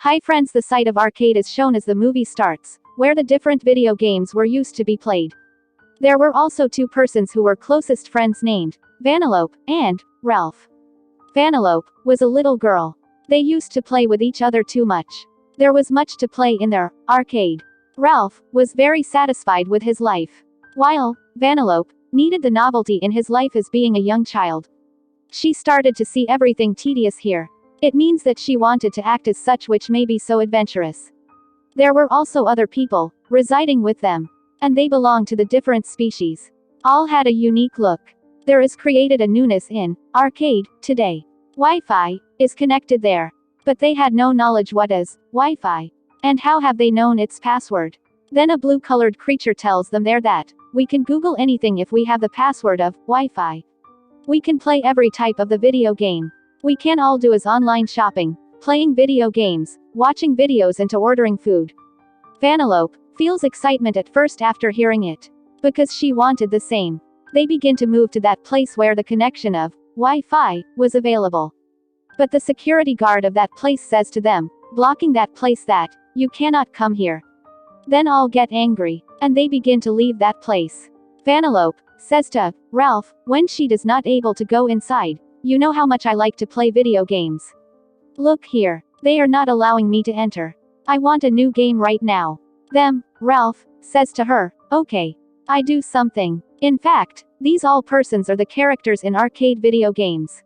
Hi friends, the site of arcade is shown as the movie starts, where the different video games were used to be played. There were also two persons who were closest friends named Vanellope and Ralph. Vanellope was a little girl. They used to play with each other too much. There was much to play in their arcade. Ralph was very satisfied with his life, while Vanellope needed the novelty in his life as being a young child. She started to see everything tedious here. It means that she wanted to act as such, which may be so adventurous. There were also other people residing with them, and they belonged to the different species. All had a unique look. There is created a newness in arcade today. Wi-Fi is connected there, but they had no knowledge what is Wi-Fi, and how have they known its password. Then a blue-colored creature tells them there that we can Google anything if we have the password of Wi-Fi. We can play every type of the video game. We can all do is online shopping, playing video games, watching videos and to ordering food. Vanellope feels excitement at first after hearing it, because she wanted the same. They begin to move to that place where the connection of Wi-Fi was available. But the security guard of that place says to them, blocking that place, that you cannot come here. Then all get angry, and they begin to leave that place. Vanellope says to Ralph, when she does not able to go inside, you know how much I like to play video games. Look here, they are not allowing me to enter. I want a new game right now. Then Ralph says to her, okay, I do something. In fact, these all persons are the characters in arcade video games.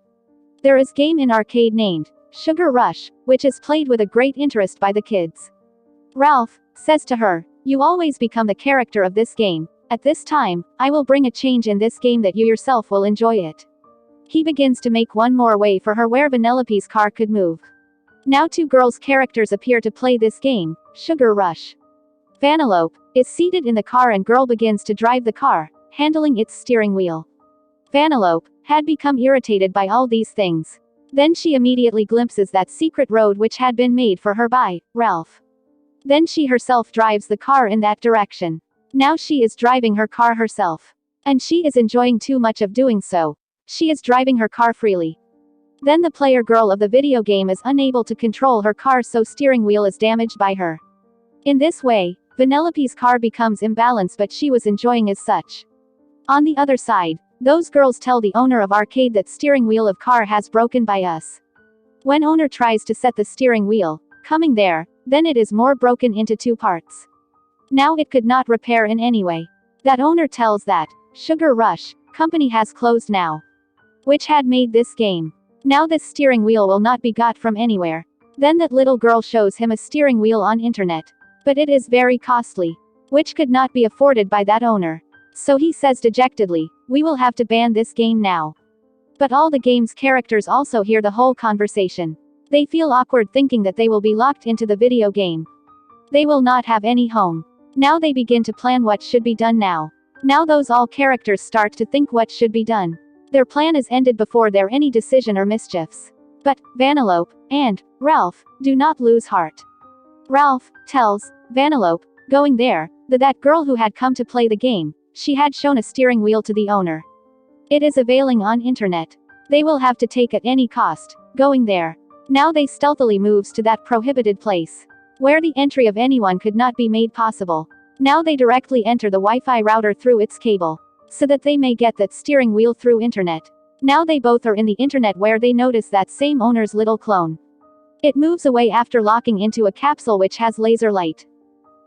There is game in arcade named Sugar Rush, which is played with a great interest by the kids. Ralph says to her, you always become the character of this game. At this time, I will bring a change in this game that you yourself will enjoy it. He begins to make one more way for her where Vanellope's car could move. Now two girls' characters appear to play this game, Sugar Rush. Vanellope is seated in the car and girl begins to drive the car, handling its steering wheel. Vanellope had become irritated by all these things. Then she immediately glimpses that secret road which had been made for her by Ralph. Then she herself drives the car in that direction. Now she is driving her car herself. And she is enjoying too much of doing so. She is driving her car freely. Then the player girl of the video game is unable to control her car, so steering wheel is damaged by her. In this way, Vanellope's car becomes imbalanced, but she was enjoying as such. On the other side, those girls tell the owner of arcade that steering wheel of car has broken by us. When owner tries to set the steering wheel, coming there, then it is more broken into two parts. Now it could not repair in any way. That owner tells that Sugar Rush company has closed now, which had made this game. Now this steering wheel will not be got from anywhere. Then that little girl shows him a steering wheel on internet. But it is very costly, which could not be afforded by that owner. So he says dejectedly, we will have to ban this game now. But all the game's characters also hear the whole conversation. They feel awkward thinking that they will be locked into the video game. They will not have any home. Now they begin to plan what should be done now. Now those all characters start to think what should be done. Their plan is ended before there any decision or mischiefs. But Vanellope and Ralph do not lose heart. Ralph tells Vanellope, going there, that girl who had come to play the game, she had shown a steering wheel to the owner. It is availing on internet. They will have to take at any cost, going there. Now they stealthily moves to that prohibited place, where the entry of anyone could not be made possible. Now they directly enter the Wi-Fi router through its cable, so that they may get that steering wheel through internet. Now they both are in the internet where they notice that same owner's little clone. It moves away after locking into a capsule which has laser light.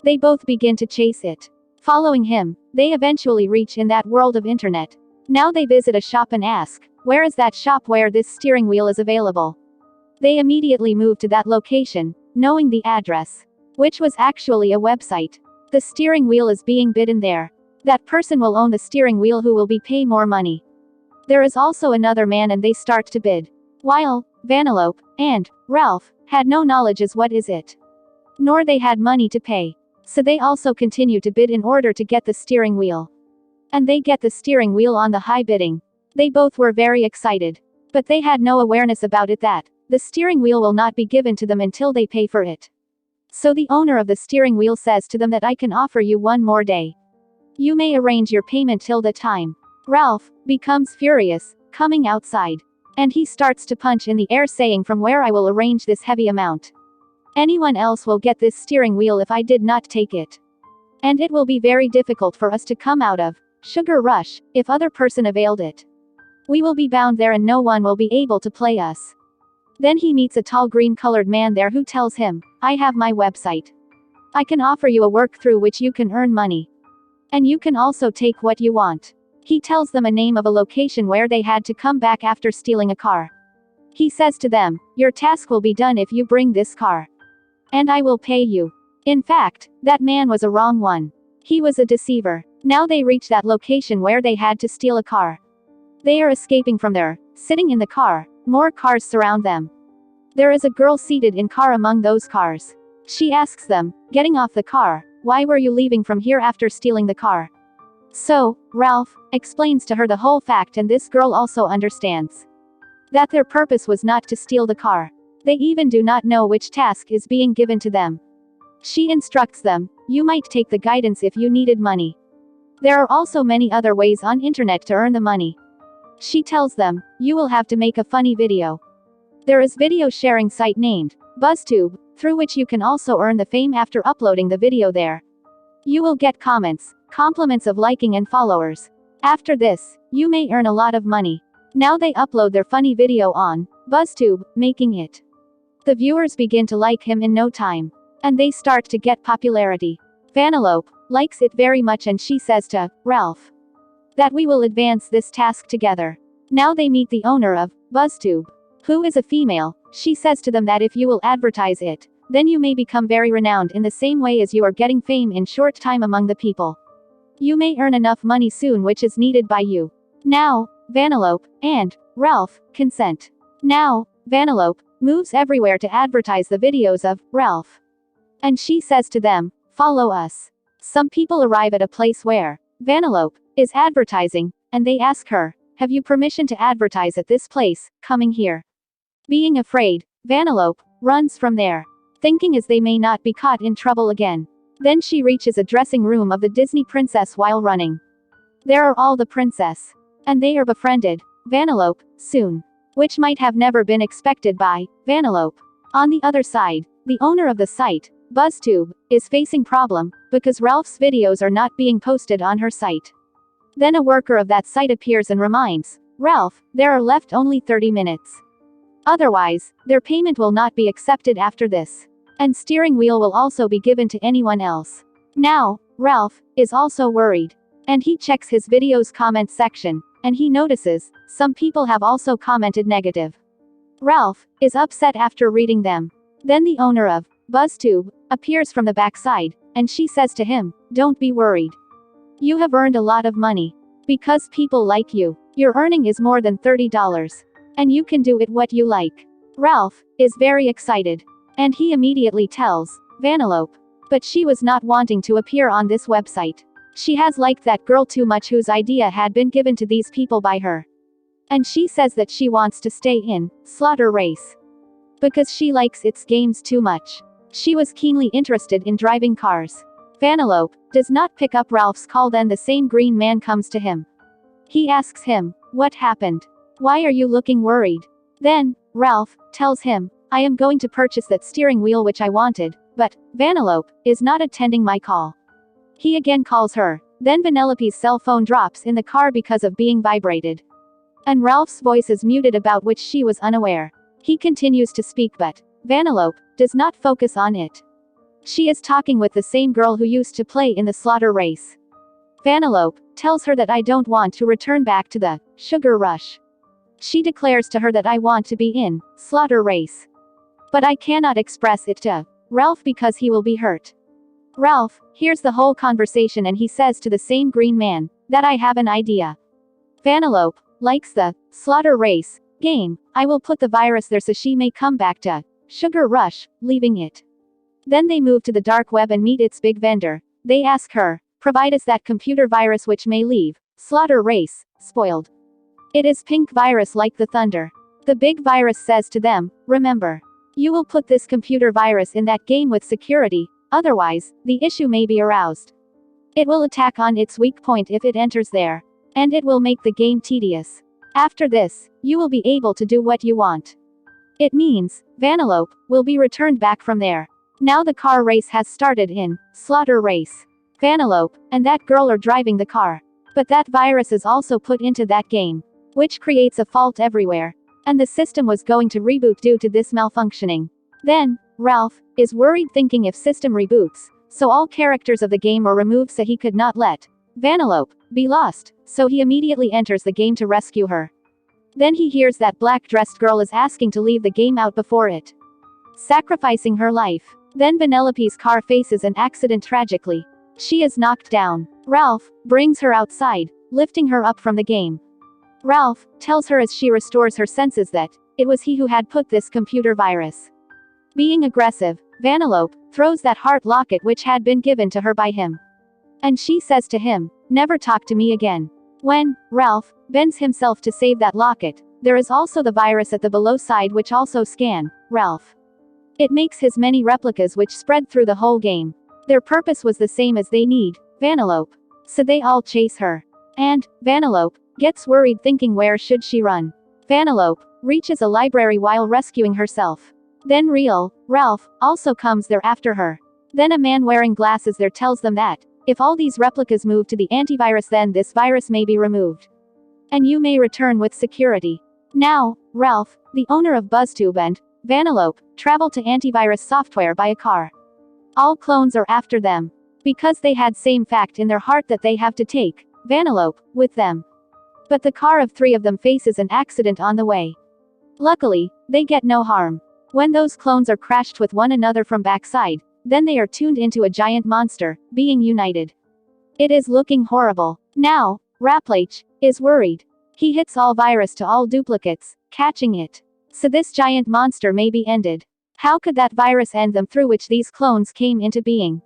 They both begin to chase it. Following him, they eventually reach in that world of internet. Now they visit a shop and ask, where is that shop where this steering wheel is available? They immediately move to that location, knowing the address, which was actually a website. The steering wheel is being bidden there. That person will own the steering wheel who will be pay more money. There is also another man and they start to bid. While Vanellope and Ralph had no knowledge as what is it. Nor they had money to pay. So they also continue to bid in order to get the steering wheel. And they get the steering wheel on the high bidding. They both were very excited. But they had no awareness about it that the steering wheel will not be given to them until they pay for it. So the owner of the steering wheel says to them that I can offer you one more day. You may arrange your payment till the time. Ralph becomes furious, coming outside. And he starts to punch in the air saying from where I will arrange this heavy amount. Anyone else will get this steering wheel if I did not take it. And it will be very difficult for us to come out of Sugar Rush if other person availed it. We will be bound there and no one will be able to play us. Then he meets a tall green-colored man there who tells him, I have my website. I can offer you a work through which you can earn money. And you can also take what you want. He tells them a name of a location where they had to come back after stealing a car. He says to them, your task will be done if you bring this car. And I will pay you. In fact, that man was a wrong one. He was a deceiver. Now they reach that location where they had to steal a car. They are escaping from there, sitting in the car, more cars surround them. There is a girl seated in car among those cars. She asks them, getting off the car, why were you leaving from here after stealing the car? So, Ralph explains to her the whole fact and this girl also understands that their purpose was not to steal the car. They even do not know which task is being given to them. She instructs them, you might take the guidance if you needed money. There are also many other ways on internet to earn the money. She tells them, you will have to make a funny video. There is video sharing site named BuzzTube, through which you can also earn the fame after uploading the video there. You will get comments, compliments of liking and followers. After this, you may earn a lot of money. Now they upload their funny video on BuzzTube, making it. The viewers begin to like him in no time. And they start to get popularity. Vanellope likes it very much and she says to Ralph that we will advance this task together. Now they meet the owner of BuzzTube, who is a female. She says to them that if you will advertise it, then you may become very renowned in the same way as you are getting fame in short time among the people. You may earn enough money soon which is needed by you. Now, Vanellope and Ralph consent. Now, Vanellope moves everywhere to advertise the videos of Ralph. And she says to them, follow us. Some people arrive at a place where Vanellope is advertising, and they ask her, have you permission to advertise at this place, coming here? Being afraid, Vanellope runs from there, thinking as they may not be caught in trouble again. Then she reaches a dressing room of the Disney princess while running. There are all the princess. And they are befriended Vanellope soon. Which might have never been expected by Vanellope. On the other side, the owner of the site, BuzzTube, is facing problem, because Ralph's videos are not being posted on her site. Then a worker of that site appears and reminds Ralph, there are left only 30 minutes. Otherwise, their payment will not be accepted after this. And steering wheel will also be given to anyone else. Now, Ralph is also worried. And he checks his video's comment section, and he notices some people have also commented negative. Ralph is upset after reading them. Then the owner of BuzzTube appears from the backside, and she says to him, don't be worried. You have earned a lot of money. Because people like you. Your earning is more than $30. And you can do it what you like. Ralph is very excited. And he immediately tells Vanellope. But she was not wanting to appear on this website. She has liked that girl too much whose idea had been given to these people by her. And she says that she wants to stay in Slaughter Race. Because she likes its games too much. She was keenly interested in driving cars. Vanellope does not pick up Ralph's call. Then the same green man comes to him. He asks him, what happened? Why are you looking worried? Then, Ralph tells him, I am going to purchase that steering wheel which I wanted, but Vanellope is not attending my call. He again calls her. Then Vanellope's cell phone drops in the car because of being vibrated. And Ralph's voice is muted about which she was unaware. He continues to speak but Vanellope does not focus on it. She is talking with the same girl who used to play in the Slaughter Race. Vanellope tells her that I don't want to return back to the Sugar Rush. She declares to her that I want to be in Slaughter Race. But I cannot express it to Ralph because he will be hurt. Ralph hears the whole conversation and he says to the same green man that I have an idea. Vanellope likes the Slaughter Race game. I will put the virus there so she may come back to Sugar Rush, leaving it. Then they move to the dark web and meet its big vendor. They ask her, provide us that computer virus which may leave Slaughter Race spoiled. It is pink virus like the thunder. The big virus says to them, remember, you will put this computer virus in that game with security, otherwise, the issue may be aroused. It will attack on its weak point if it enters there. And it will make the game tedious. After this, you will be able to do what you want. It means, Vanellope will be returned back from there. Now the car race has started in Slaughter Race. Vanellope and that girl are driving the car. But that virus is also put into that game, which creates a fault everywhere. And the system was going to reboot due to this malfunctioning. Then, Ralph is worried, thinking if system reboots, so all characters of the game are removed, so he could not let Vanellope be lost, so he immediately enters the game to rescue her. Then he hears that black-dressed girl is asking to leave the game out before it, sacrificing her life. Then Vanellope's car faces an accident tragically. She is knocked down. Ralph brings her outside, lifting her up from the game. Ralph tells her as she restores her senses that it was he who had put this computer virus. Being aggressive, Vanellope throws that heart locket which had been given to her by him. And she says to him, "Never talk to me again." When Ralph bends himself to save that locket, there is also the virus at the below side which also scan Ralph. It makes his many replicas which spread through the whole game. Their purpose was the same as they need Vanellope. So they all chase her. And Vanellope gets worried, thinking where should she run. Vanellope reaches a library while rescuing herself. Then real Ralph also comes there after her. Then a man wearing glasses there tells them that if all these replicas move to the antivirus, then this virus may be removed. And you may return with security. Now, Ralph, the owner of BuzzTube, and Vanellope travel to antivirus software by a car. All clones are after them, because they had same fact in their heart that they have to take Vanellope with them. But the car of 3 of them faces an accident on the way. Luckily, they get no harm. When those clones are crashed with one another from backside, then they are tuned into a giant monster, being united. It is looking horrible. Now, Raplach is worried. He hits all virus to all duplicates, catching it. So this giant monster may be ended. How could that virus end them, through which these clones came into being?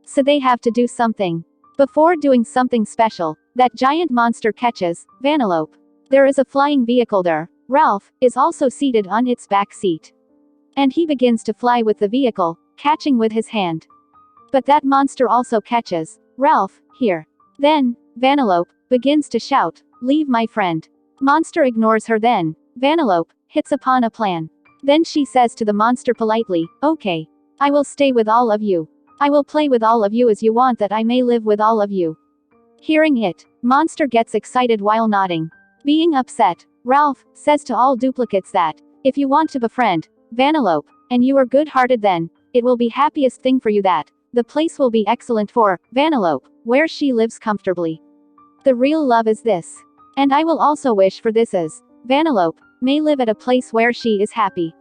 So they have to do something. Before doing something special, that giant monster catches Vanellope. There is a flying vehicle there. Ralph is also seated on its back seat. And he begins to fly with the vehicle, catching with his hand. But that monster also catches Ralph here. Then Vanellope begins to shout, "Leave my friend." Monster ignores her. Then Vanellope hits upon a plan. Then she says to the monster politely, "Okay, I will stay with all of you. I will play with all of you as you want, that I may live with all of you." Hearing it, monster gets excited while nodding. Being upset, Ralph says to all duplicates that if you want to befriend Vanellope, and you are good-hearted, then it will be happiest thing for you, that the place will be excellent for Vanellope, where she lives comfortably. The real love is this. And I will also wish for this, as Vanellope may live at a place where she is happy.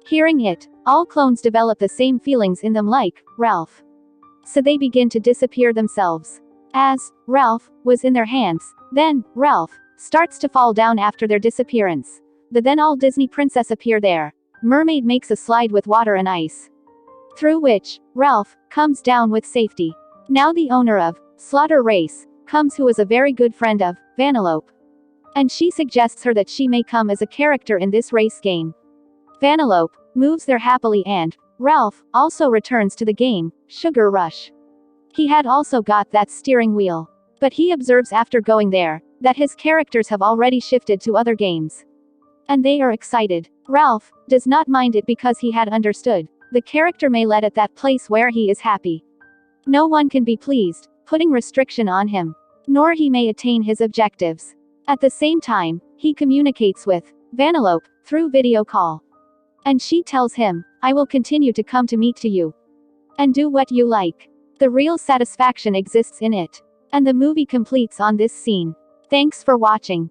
Hearing it, all clones develop the same feelings in them like Ralph. So they begin to disappear themselves. As Ralph was in their hands, then Ralph starts to fall down after their disappearance. Then all Disney princess appear there. Mermaid makes a slide with water and ice, through which Ralph comes down with safety. Now the owner of Slaughter Race comes, who is a very good friend of Vanellope. And she suggests her that she may come as a character in this race game. Vanellope moves there happily, and Ralph also returns to the game, Sugar Rush. He had also got that steering wheel. But he observes after going there, that his characters have already shifted to other games. And they are excited. Ralph does not mind it, because he had understood the character may let at that place where he is happy. No one can be pleased, putting restriction on him. Nor he may attain his objectives. At the same time, he communicates with Vanellope through video call. And she tells him, "I will continue to come to meet to you. And do what you like." The real satisfaction exists in it. And the movie completes on this scene. Thanks for watching.